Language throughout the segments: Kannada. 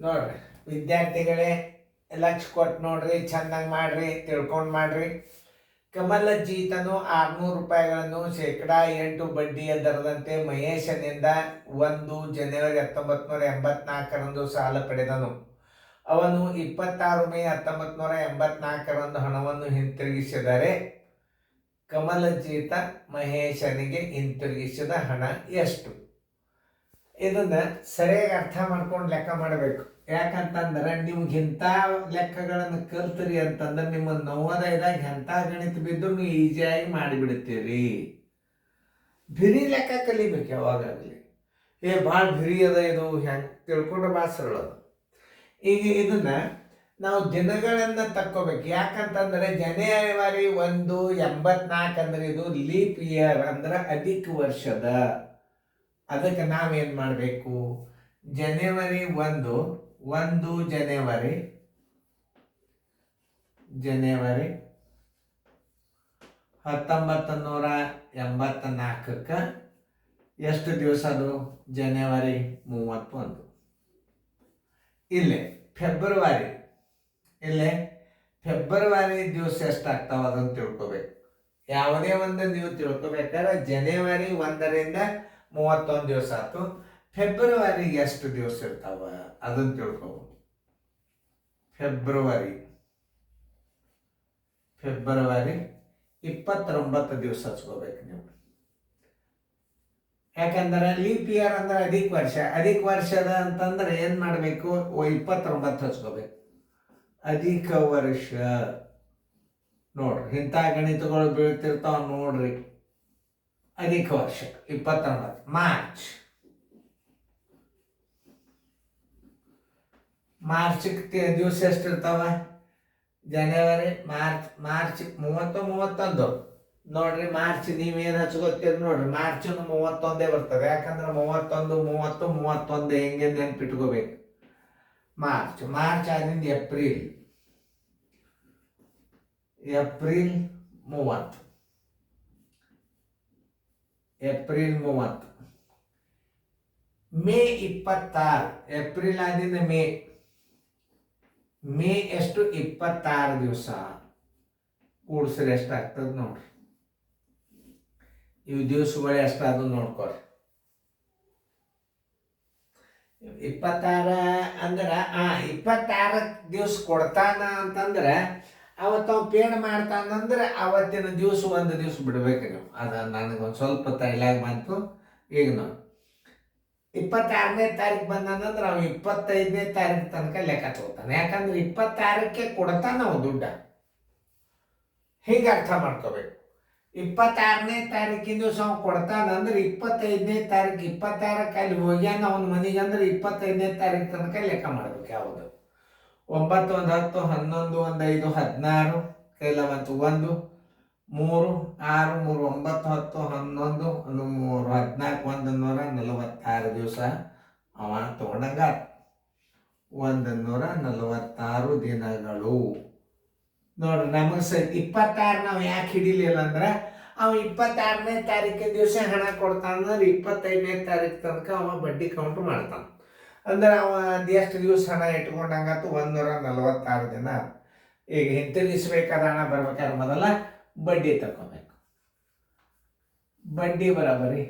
ನೋಡ್ರಿ ವಿದ್ಯಾರ್ಥಿಗಳೇ, ಲಕ್ಷ ಕೊಟ್ಟು ನೋಡ್ರಿ, ಚೆನ್ನಾಗಿ ಮಾಡ್ರಿ, ತಿಳ್ಕೊಂಡು ಮಾಡ್ರಿ. ಕಮಲಜ್ಜೀತನು 600 ರೂಪಾಯಿಗಳನ್ನು ಶೇಕಡಾ 8 ಬಡ್ಡಿಯ ದರದಂತೆ ಮಹೇಶನಿಂದ 1 ಜನವರಿ 1984ರಂದು ಸಾಲ ಪಡೆದನು. ಅವನು 26 ಮೇ 1984ರಂದು ಹಣವನ್ನು ಹಿಂತಿರುಗಿಸಿದರೆ ಕಮಲಜ್ಜೀತ ಮಹೇಶನಿಗೆ ಹಿಂತಿರುಗಿಸಿದ ಹಣ ಎಷ್ಟು? ಇದನ್ನ ಸರಿಯಾಗಿ ಅರ್ಥ ಮಾಡ್ಕೊಂಡು ಲೆಕ್ಕ ಮಾಡಬೇಕು. ಯಾಕಂತಂದ್ರೆ ನಿಮ್ಗೆ ಇಂಥ ಲೆಕ್ಕಗಳನ್ನು ಕಲ್ತ್ರಿ ಅಂತಂದ್ರೆ ನಿಮ್ಮ ನವೋದಯದಾಗ ಎಂಥ ಗಣಿತ ಬಿದ್ದರೂ ನೀವು ಈಸಿಯಾಗಿ ಮಾಡಿಬಿಡ್ತೀರಿ. ಬಿರಿ ಲೆಕ್ಕ ಕಲಿಬೇಕು ಯಾವಾಗಲಿ. ಭಾಳ ಬಿರಿ ಅದ ಇದು, ಹೆಂಗೆ ತಿಳ್ಕೊಂಡ್ರೆ ಭಾಳ ಸರಳ ಅದು. ಈಗ ಇದನ್ನ ನಾವು ದಿನಗಳನ್ನು ತಕ್ಕೋಬೇಕು. ಯಾಕಂತಂದ್ರೆ ಜನವರಿ 1 84 ಅಂದ್ರೆ ಇದು ಲೀಪ್ ಇಯರ್, ಅಂದ್ರೆ ಅಧಿಕ ವರ್ಷದ. ಅದಕ್ಕೆ ನಾವೇನು ಮಾಡಬೇಕು? ಜನವರಿ 1 ಜನವರಿ 1984ಕ್ಕೆ ಎಷ್ಟು ದಿವಸ ಅದು? ಜನವರಿ 31. ಇಲ್ಲೇ ಫೆಬ್ರವರಿ ದಿವಸ ಎಷ್ಟಾಗ್ತಾವ ಅದನ್ನು ತಿಳ್ಕೊಬೇಕು. ಯಾವುದೇ ಒಂದು ನೀವು ತಿಳ್ಕೊಬೇಕಾದ್ರೆ ಜನವರಿ 1ರಿಂದ 31 ದಿವಸ ಆಯ್ತು. ಫೆಬ್ರವರಿಗೆ ಎಷ್ಟು ದಿವಸ ಇರ್ತಾವ ಅದನ್ನು ತಿಳ್ಕೊಬೇಕು. ಫೆಬ್ರವರಿ 29 ದಿವಸ ಹಚ್ಕೋಬೇಕು ನೀವು. ಯಾಕಂದ್ರೆ ಲೀಪ್ ಇಯರ್ ಅಂದ್ರೆ ಅಧಿಕ ವರ್ಷದ ಅಂತಂದ್ರೆ ಏನು ಮಾಡಬೇಕು? 29 ಹಚ್ಕೋಬೇಕು. ಅಧಿಕ ವರ್ಷ ನೋಡ್ರಿ, ಇಂಥ ಗಣಿತಗಳು ಬೀಳ್ತಿರ್ತಾವ ನೋಡ್ರಿ. ಅಧಿಕ ವರ್ಷ 29. ಮಾರ್ಚ್ಗೆ ದಿವಸ ಎಷ್ಟಿರ್ತಾವ? ಜನವರಿ, ಮಾರ್ಚ್ 31 ನೋಡ್ರಿ. ಮಾರ್ಚ್ ನೀವೇನು ಹಚ್ಕೋತೀರಿ ನೋಡ್ರಿ, ಮಾರ್ಚ್ 31 ಬರ್ತದೆ. ಯಾಕಂದ್ರೆ 31 30 31 ಹೆಂಗೆ ನೆನ್ಪಿಟ್ಕೋಬೇಕು. ಮಾರ್ಚ್ ಆದಿಂದ ಏಪ್ರಿಲ್ 30. ಮೇ 26. ಏಪ್ರಿಲ್ ಆದಿಂದ ಮೇ ಎಷ್ಟು? 26 ದಿವಸ ಕೂಡಿಸ್ರೆ ಎಷ್ಟಾಗ್ತದೆ ನೋಡ್ರಿ. ಇವು ದಿವಸಗಳು ಎಷ್ಟಾದ್ರು ನೋಡ್ಕೊರಿ. 26 ಅಂದ್ರೆ 26 ದಿವಸ ಕೊಡ್ತಾನ ಅಂತಂದ್ರೆ ಅವತ್ತು ಅವ್ನು ಪೇಡ್ ಮಾಡ್ತಾನಂದ್ರೆ ಅವತ್ತಿನ ದಿವಸ ಒಂದು ದಿವಸ ಬಿಡ್ಬೇಕು ನೀವು. ಅದು ನನಗೊಂದು ಸ್ವಲ್ಪ ತೈಲಾಗ ಬಂತು. ಈಗ ನಾವು 26ನೇ ತಾರೀಕು ಬಂದಂದ್ರೆ ಅವ 25ನೇ ತಾರೀಕು ತನಕ ಲೆಕ್ಕ ತಗೋತಾನೆ. ಯಾಕಂದ್ರೆ 26ಕ್ಕೆ ಕೊಡ್ತಾನ ನಾವು ದುಡ್ಡ. ಹಿಂಗೆ ಅರ್ಥ ಮಾಡ್ಕೋಬೇಕು. 26ನೇ ತಾರೀಕಿನ ದಿವಸ ಅವ್ನು ಕೊಡ್ತಾನಂದ್ರೆ 25ನೇ ತಾರೀಕು 26ಕ್ಕೆ ಅಲ್ಲಿ ಹೋಗ್ಯಾನ ಅವನ ಮನೆಗೆ ಅಂದ್ರೆ 25ನೇ ತಾರೀಕು ತನಕ ಲೆಕ್ಕ ಮಾಡ್ಬೇಕು. ಯಾವುದು? 9 1 10 11 1 5 16 ಕೈಲ ಬಂತು 1 3 6 3 9 10 11 3 14 146 ದಿವಸ ಅವ ತಗೊಂಡಂಗ 146 ದಿನಗಳು ನೋಡ್ರಿ. ನಮಗೆ 26 ನಾವು ಯಾಕೆ ಹಿಡಿಲಿಲ್ಲ ಅಂದ್ರೆ ಅವ 26ನೇ ತಾರೀಕಿನ ದಿವಸ ಹಣ ಕೊಡ್ತಾನಂದ್ರೆ 25ನೇ ತಾರೀಕು ತನಕ ಅವ ಬಡ್ಡಿ ಕೌಂಟ್ ಮಾಡ್ತಾನೆ. ಅಂದ್ರೆ ಅವ ಎಷ್ಟು ದಿವಸ ಹಣ ಇಟ್ಕೊಂಡಂಗತ್ತು? 146 ದಿನ. ಈಗ ಹಿಂತಿರುಗಿಸ್ಬೇಕಾದ ಹಣ ಬರ್ಬೇಕಾದ್ರೆ ಮೊದಲ ಬಡ್ಡಿ ತಗೋಬೇಕು. ಬಡ್ಡಿ ಬರಾಬರಿ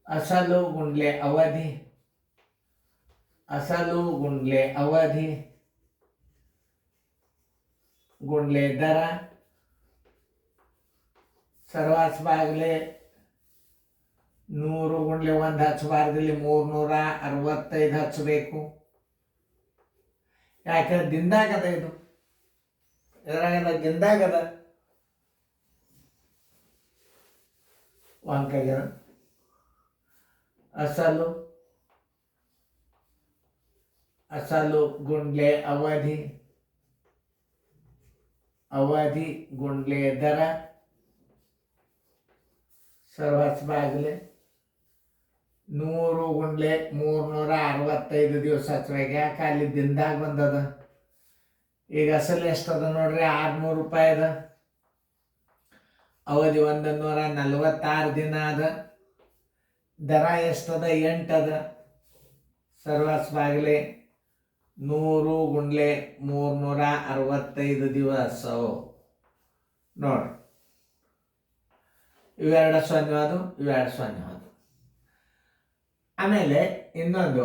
ಅಸಲು ಗುಂಡ್ಲೆ ಅವಧಿ ಗುಂಡ್ಲೆ ದರ ಸರ್ವಾಸ್ ಬಾಗ್ಲೆ 100 ಗುಂಡ್ಲೆ 1 ಹಚ್ಚಬಾರ್ದಲ್ಲಿ 365 ಹಚ್ಚಬೇಕು. ಯಾಕಂದ್ರೆ ದಿಂದಾಗದ ಇದು, ಎದ್ರಾಗದ? ದಿಂದಾಗದ. ವಾಂಕಾಗ್ಯದ. ಅಸಲು ಗುಂಡ್ಲೆ ಅವಧಿ ಗುಂಡ್ಲೆ ದರ ಸರ್ವಾಸ್ ಬಾಗ್ಲೆ 100 ಗುಂಡ್ಲೆ 365 ದಿವಸ ಹಚ್ಬೇಕು. ಯಾಕೆ? ಅಲ್ಲಿ ದಿನದಾಗ ಬಂದದ. ಈಗ ಅಸಲು ಎಷ್ಟದ ನೋಡ್ರಿ? 600 ರೂಪಾಯಿ ಅದ. ಅವಧಿ 146 ದಿನ ಅದ. ದರ ಎಷ್ಟದ? 8 ಅದ. ಸರ್ವಾಸ್ ಬಾಗ್ಲೆ 100 ಗುಂಡ್ಲೆ 365 ದಿವಸ ನೋಡ್ರಿ. ಇವೆರಡು ಸೊನ್ನೆವಾದು, ಇವೆರಡು ಸೊನ್ನೆವಾದು. ಆಮೇಲೆ ಇನ್ನೊಂದು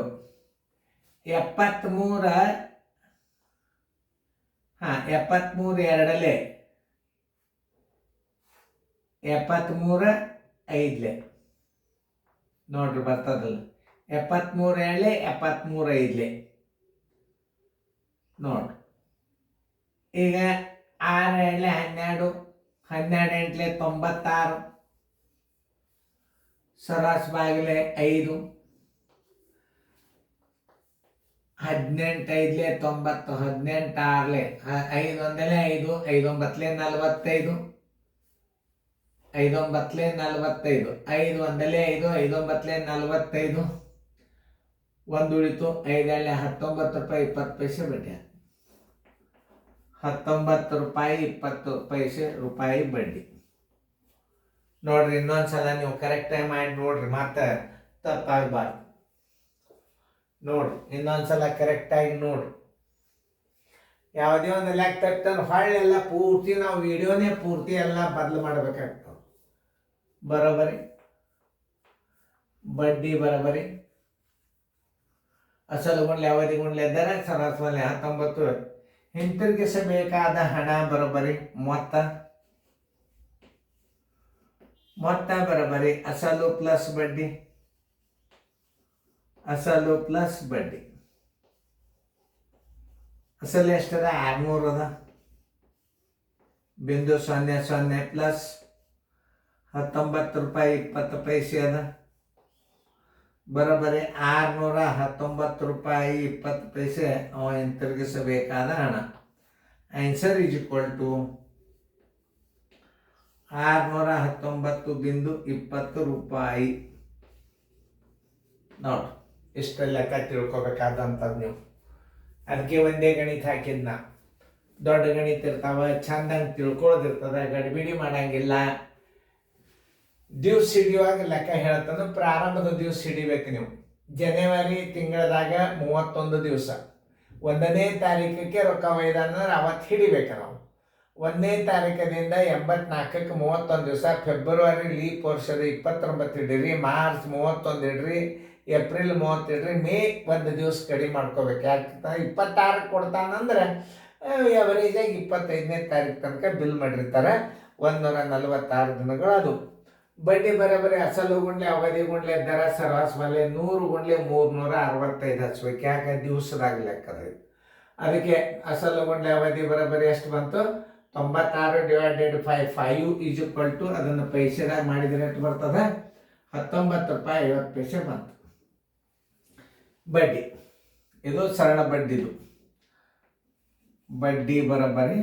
73 73 ಎರಡಲೆ 73 5 ನೋಡ್ರಿ ಬರ್ತದಲ್ಲ. 73 ಎರಡಲೆ 73 5 ನೋಡ್ರಿ. ಈಗ 6 ಎರಡಲೆ 12, 12 ಎಂಟ್ಲೆ 96, ಸರಾಸ್ ಬಾಗಿಲೆ 5, 18 5 90, 18 6 5 ಒಂದಲೆ 5, 5 9 45, 5 9 45, 5 ಒಂದಲೆ 5, 5 9 45, ಒಂದು ಉಳಿತು. 5 19 ರೂಪಾಯಿ 20 ಪೈಸೆ ಬಡ್ಡಿ. 19 ರೂಪಾಯಿ 20 ರೂಪಾಯಿ ಬಡ್ಡಿ. ನೋಡ್ರಿ, ಇನ್ನೊಂದ್ಸಲ ನೀವು ಕರೆಕ್ಟಾಗಿ ಮಾಡಿ ನೋಡ್ರಿ, ಮತ್ತೆ ತಪ್ಪಾಗಬಾರ್ದು. ನೋಡ್ರಿ, ಇನ್ನೊಂದ್ಸಲ ಕರೆಕ್ಟಾಗಿ ನೋಡ್ರಿ. ಯಾವುದೇ ಒಂದು ಲೆಕ್ಕ ತಪ್ಪಿದ್ರೆ ಹೊಳ್ಳೆಲ್ಲ ಪೂರ್ತಿ ನಾವು ವಿಡಿಯೋನೇ ಪೂರ್ತಿ ಎಲ್ಲ ಬದಲು ಮಾಡಬೇಕಾಗ್ತದೆ. ಬರೋಬರಿ ಬಡ್ಡಿ ಬರೋಬರಿ. ಅಸಲು ಗುಂಡ್ಲೆ ಅವಧಿ ಗುಂಡ್ಲೆ ದರ ಸರಾಸರಿ ಮೇಲೆ 19. ಹಿಂತಿರುಗಿಸಬೇಕಾದ ಹಣ ಬರೋಬರಿ. ಮೊತ್ತ ಬರೋಬರಿ. ಅಸಲು ಪ್ಲಸ್ ಬಡ್ಡಿ, ಅಸಲು ಪ್ಲಸ್ ಬಡ್ಡಿ. ಅಸಲು ಎಷ್ಟದ? 600 ಅದ. ಬಿಂದು 00 ಪ್ಲಸ್ 19 ರೂಪಾಯಿ 20 ಪೈಸೆ ಅದ. ಬರೋಬರಿ 619 ರೂಪಾಯಿ 20 ಪೈಸೆ ಅವ ಹಿಂತಿರುಗಿಸಬೇಕಾದ ಹಣ. ಆನ್ಸರ್ ಈಸ್ ಈಕ್ವಲ್ ಟು 619.20 ರೂಪಾಯಿ. ನೋಡ್ರಿ, ಇಷ್ಟ ಲೆಕ್ಕ ತಿಳ್ಕೊಬೇಕಾದಂಥದ್ದು ನೀವು. ಅದಕ್ಕೆ ಒಂದೇ ಗಣಿತ ಹಾಕಿದ್ನ. ದೊಡ್ಡ ಗಣಿತ ಇರ್ತಾವ, ಚಂದಂಗೆ ತಿಳ್ಕೊಳ್ಳೋದಿರ್ತದ, ಗಡಿಬಿಡಿ ಮಾಡಂಗಿಲ್ಲ. ದಿವ್ಸ ಹಿಡಿಯುವಾಗ ಲೆಕ್ಕ ಹೇಳ್ತಾನೆ. ಪ್ರಾರಂಭದ ದಿವ್ಸ ಹಿಡಿಬೇಕು ನೀವು. ಜನವರಿ ತಿಂಗಳದಾಗ 31 ದಿವಸ, 1ನೇ ತಾರೀಕಕ್ಕೆ ರೊಕ್ಕ ಒಯ್ದಾನಂದ್ರೆ ಅವತ್ತು ಹಿಡಿಬೇಕು ನಾವು. 1ನೇ ತಾರೀಕದಿಂದ 84ಕ್ಕೆ 31 ದಿವಸ. ಫೆಬ್ರವರಿ ಲೀಪ್ ವರ್ಷದ 29 ಇಡ್ರಿ, ಮಾರ್ಚ್ 31 ಇಡ್ರಿ, ಏಪ್ರಿಲ್ 30 ಇಡ್ರಿ, ಮೇ 1 ದಿವಸ ಕಡಿಮೆ ಮಾಡ್ಕೋಬೇಕು. ಯಾಕೆ 26ಕ್ಕೆ ಕೊಡ್ತಾನಂದ್ರೆ ಎವರೇಜಾಗಿ 25ನೇ ತಾರೀಕು ತನಕ ಬಿಲ್ ಮಾಡಿರ್ತಾರೆ. 146 ದಿನಗಳು. ಅದು ಬಡ್ಡಿ ಬರೋಬರಿ. ಅಸಲು ಗುಂಡ್ಲೆ ಅವಧಿ ಗುಂಡ್ಲೆ ದರ ಸರಾಸರಿ ಮೇಲೆ 100 ಗುಂಡ್ಲೆ 365 ಹಚ್ಬೇಕು. ಯಾಕೆ? ದಿವಸದಾಗ ಲೆಕ್ಕದ. ಅದಕ್ಕೆ ಅಸಲು ಗುಂಡ್ಲೆ ಅವಧಿ ಬರೋಬರಿ ಎಷ್ಟು ಬಂತು? 96 ಡಿವೈಡೆಡ್ 5 ಈಸ್ ಈಕ್ವಲ್ ಟು, ಅದನ್ನು ಪೈಸೆದಾಗ ಮಾಡಿದರೆ ಎಷ್ಟು ಬರ್ತದೆ? 19 ರೂಪಾಯಿ 50 ಪೈಸೆ ಬಂತು ಬಡ್ಡಿ. ಇದು ಸರಳ ಬಡ್ಡಿದು. ಬಡ್ಡಿ ಬರೋಬರಿ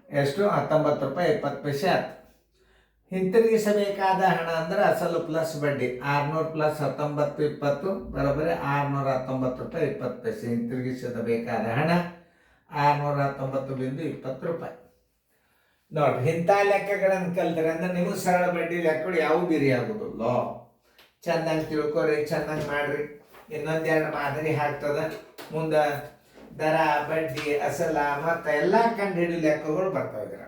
ಎಷ್ಟು? 19 ರೂಪಾಯಿ 20 ಪೈಸೆ ಆಯ್ತು. ಹಿಂತಿರುಗಿಸಬೇಕಾದ ಹಣ ಅಂದ್ರೆ ಅಸಲು ಪ್ಲಸ್ ಬಡ್ಡಿ. 600 ಪ್ಲಸ್ 19 20 ಬರೋಬರಿ 619 ರೂಪಾಯಿ 20 ಪೈಸೆ. ಹಿಂತಿರುಗಿಸಬೇಕಾದ ಹಣ 619.20 ರೂಪಾಯಿ. ನೋಡ್ರಿ, ಇಂಥ ಲೆಕ್ಕಗಳನ್ನು ಕಲ್ತ್ರೆ ಅಂದ್ರೆ ನಿಮಗೆ ಸರಳ ಬಡ್ಡಿ ಲೆಕ್ಕಗಳು ಯಾವ ಬಿರಿ ಆಗೋದಿಲ್ಲ. ಚೆನ್ನಾಗಿ ತಿಳ್ಕೊರಿ, ಚೆನ್ನಾಗಿ ಮಾಡ್ರಿ. ಇನ್ನೊಂದೆರಡು ಮಾದರಿ ಹಾಕ್ತದ ಮುಂದೆ. ದರ, ಬಡ್ಡಿ, ಅಸಲ ಮತ್ತು ಎಲ್ಲ ಕಂಡು ಹಿಡಿಯೋ ಲೆಕ್ಕಗಳು ಬರ್ತಾವೆ.